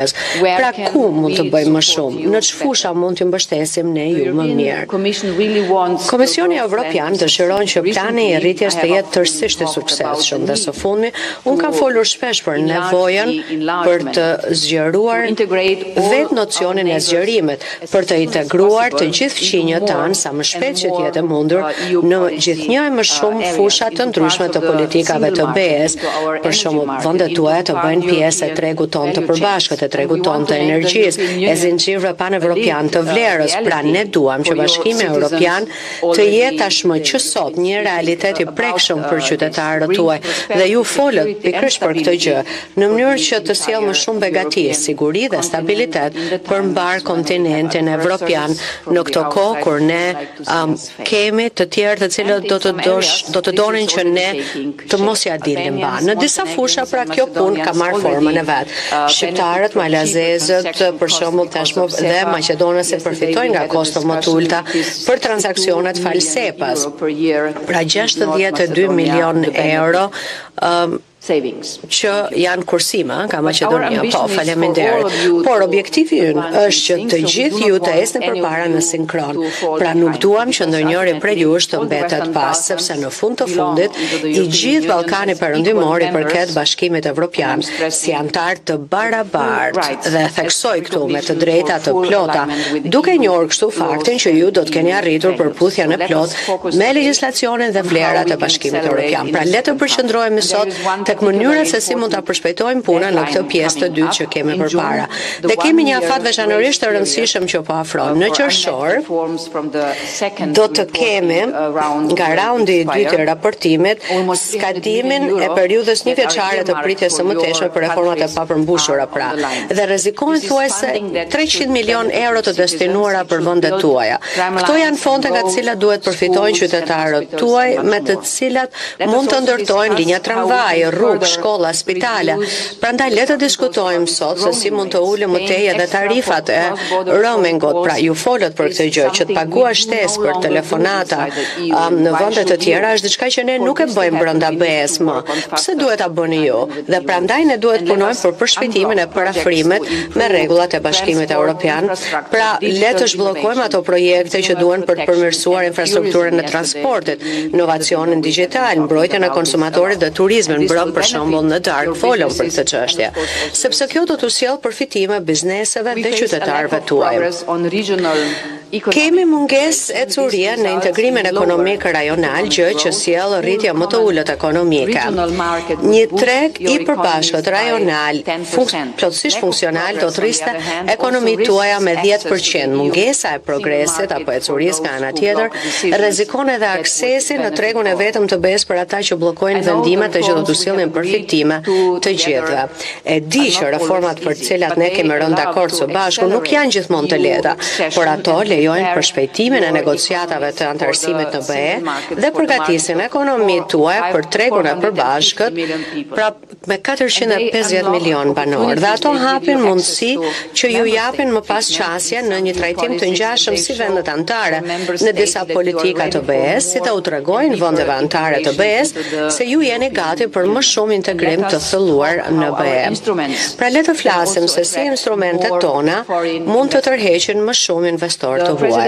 Pra ku mund të bëjmë më shumë? Në çfusha mund të mbështesim ne ju më mirë? Komisioni Evropian dëshiron që plani i rritjes të jetë tërësisht i suksesshëm dhe së fundmi unë kam folur shpesh për nevojën për të zgjeruar vetë nocionin e zgjerimit, për të integruar të gjithë fqinjët tanë sa më shpejt që të jetë mundur në gjithnjë e më shumë fusha të ndryshme të politikave të BE-s, për shembull vendet tuaja të bëjnë pjesë e tregut tonë të përbashkët, tregut tonë të energjisë, e zinxhirëve pan-evropian të vlerës. Pra ne duam që Bashkimi Evropian të jetë tashmë që sot një realitet i prekshëm për qytetarët tuaj dhe ju folët pikërisht për këtë gjë, në mënyrë që të sjellë më shumë begati, siguri dhe stabilitet për mbar kontinentin evropian në këtë kohë kur ne kemi të tjerë të cilët do të donin që ne të mos ja dilnim ba. Në disa fusha pra kjo punë ka marrë formën e vet. Shqiptarët, malazezët, për shembull tashmë dhe maqedonësit përfitojnë nga kosto më të ulta për transaksionet falsepas. Pra 62 milion euro që janë kursime nga Maqedonia. Po, faleminderit. Por objektivi ynë është që të gjithë ju të esni përpara në sinkron. Pra nuk duam që ndonjëri prej jush të mbetet pas, sepse në fund të fundit i gjithë Ballkani Perëndimor i përket Bashkimit Evropian si antar të barabartë dhe theksoj këtu me të drejta të plota, duke njohur kështu faktin që ju do të keni arritur përputhjen e plot me legjislacionin dhe vlerat e Bashkimit Evropian. Pra le të përqendrohemi sot tek mënyra se si mund ta përshpejtojmë punën në këtë pjesë të dytë që kemi përpara. Dhe kemi një afat veçanërisht të rëndësishëm që po afrojmë. Në qershor do të kemi nga raundi i dytë i raportimit skadimin e periudhës një vjeçare të pritjes së mëtejshme për reformat e papërmbushura pra. Dhe rrezikohen thuajse 300 milion euro të destinuara për vendet tuaja. Këto janë fonte nga të cilat duhet përfitojnë qytetarët tuaj, me të cilat mund të ndërtojnë linja tramvaj, rrugë, shkolla, spitale. Prandaj le të diskutojmë sot se si mund të ulëm më tej edhe tarifat e roamingut. Pra ju folët për këtë gjë që të paguash shtesë për telefonata në vende të tjera është diçka që ne nuk e bëjmë brenda BE-s më. Pse duhet ta bëni ju? Dhe prandaj ne duhet punojmë për përshpejtimin e parafrimit me rregullat e Bashkimit Evropian. Pra le të zhbllokojmë ato projekte që duhen për të përmirësuar infrastrukturën e transportit, inovacionin digjital, mbrojtjen e konsumatorit dhe turizmin, për shembull në darkë folëm për këtë çështje, sepse kjo do të sjellë përfitime bizneseve dhe qytetarëve tuaj. Kemi mungesë e curie në integrimin ekonomik rajonal, gjë që sjell rritje më të ulët ekonomike. Një treg i përbashkët rajonal plotësisht funksional do të rriste ekonomitë tuaja me 10%. Mungesa e progresit apo e curisë nga ana tjetër rrezikon edhe aksesin në tregun e vetëm të BE-s për ata që bllokojnë vendimet që do të sjellin përfitime të gjithëve. E di që reformat për të cilat ne kemi rënë dakord së bashku nuk janë gjithmonë të lehta, por ato lejojnë përshpejtimin e negociatave të antarësimit në BE dhe përgatisin ekonomitë tuaja për tregun e përbashkët, pra me 450 milion banor. Dhe ato hapin mundësi që ju japin më pas qasje në një trajtim të ngjashëm si vendet anëtare në disa politika të BE-s, si të u tregojnë vendeve anëtare të BE-s se ju jeni gati për më shumë integrim të thellëuar në BE. Pra le të flasim se si instrumentet tona mund të tërheqin më shumë investorë të huaj.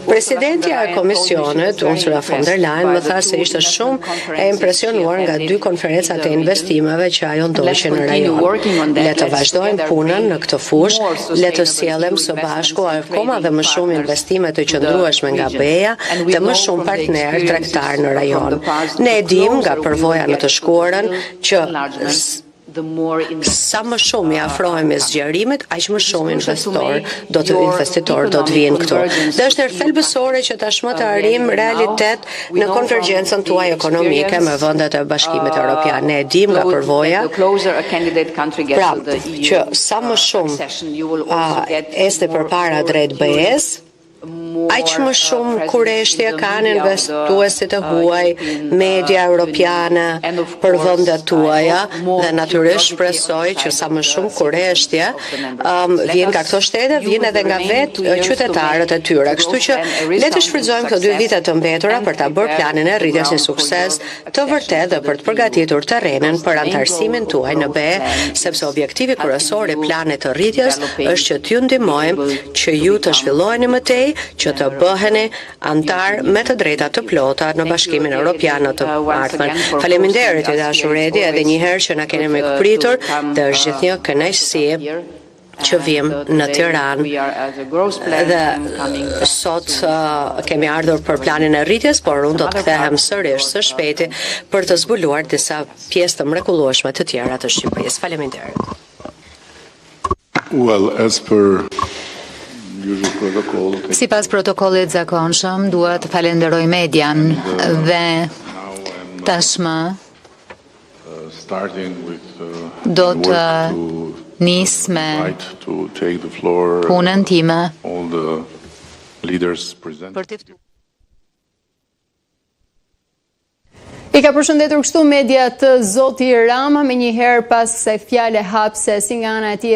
Presidentja e Komisionit, Ursula von der Leyen, më tha se ishte shumë e impresionuar nga 2 konferencat e investimeve që ajo ndoqi në rajon. Le të vazhdojmë punën në këtë fushë, le të sjellem së bashku akoma dhe më shumë investime të qëndrueshme nga BE-ja dhe më shumë partnerë tregtar në rajon. Ne e dim nga përvoja në të shkuarën që sa më shumë i afrohemi zgjerimit, aq më shumë investitor do të vinë këtu. Dhe është thelbësore që tashmë të arrijm realitet në konvergjencën tuaj ekonomike me vendet e Bashkimit Evropian. Ne e dim nga përvoja pra që sa më shumë esni përpara drejt BE-s, aq më shumë kureshtje kanë investuesit e huaj, media europiane për vendet tuaja dhe natyrisht shpresoj që sa më shumë kureshtje vjen nga këto shtete, vjen edhe nga vetë qytetarët e tyre. Kështu që le të shfrytëzojmë këto 2 vite të mbetura për ta bërë planin e rritjes një sukses të vërtetë dhe për të përgatitur terrenin për antarësimin tuaj në BE, sepse objektivi kryesor i planit të rritjes është që t'ju ndihmojmë që ju të zhvilloheni më tej, që të bëheni antar me të drejta të plota në Bashkimin Evropian në të ardhmen. Faleminderit ju dashur Edi, edhe një herë që na keni mikpritur dhe është gjithnjë kënaqësi që vim në Tiranë dhe sot kemi ardhur për planin e rritjes, por unë do të kthehem sërish së shpejti për të zbuluar disa pjesë të mrekullueshme të tjera të Shqipërisë. Faleminderit. Well, as per usual protocol. Sipas protokollit zakonshëm, dua të falenderoj median dhe tashmë do të nis me punën time për të I ka përshëndetur kështu media të Zoti Rama me një herë pas kësaj fjale hapse si nga ana e tij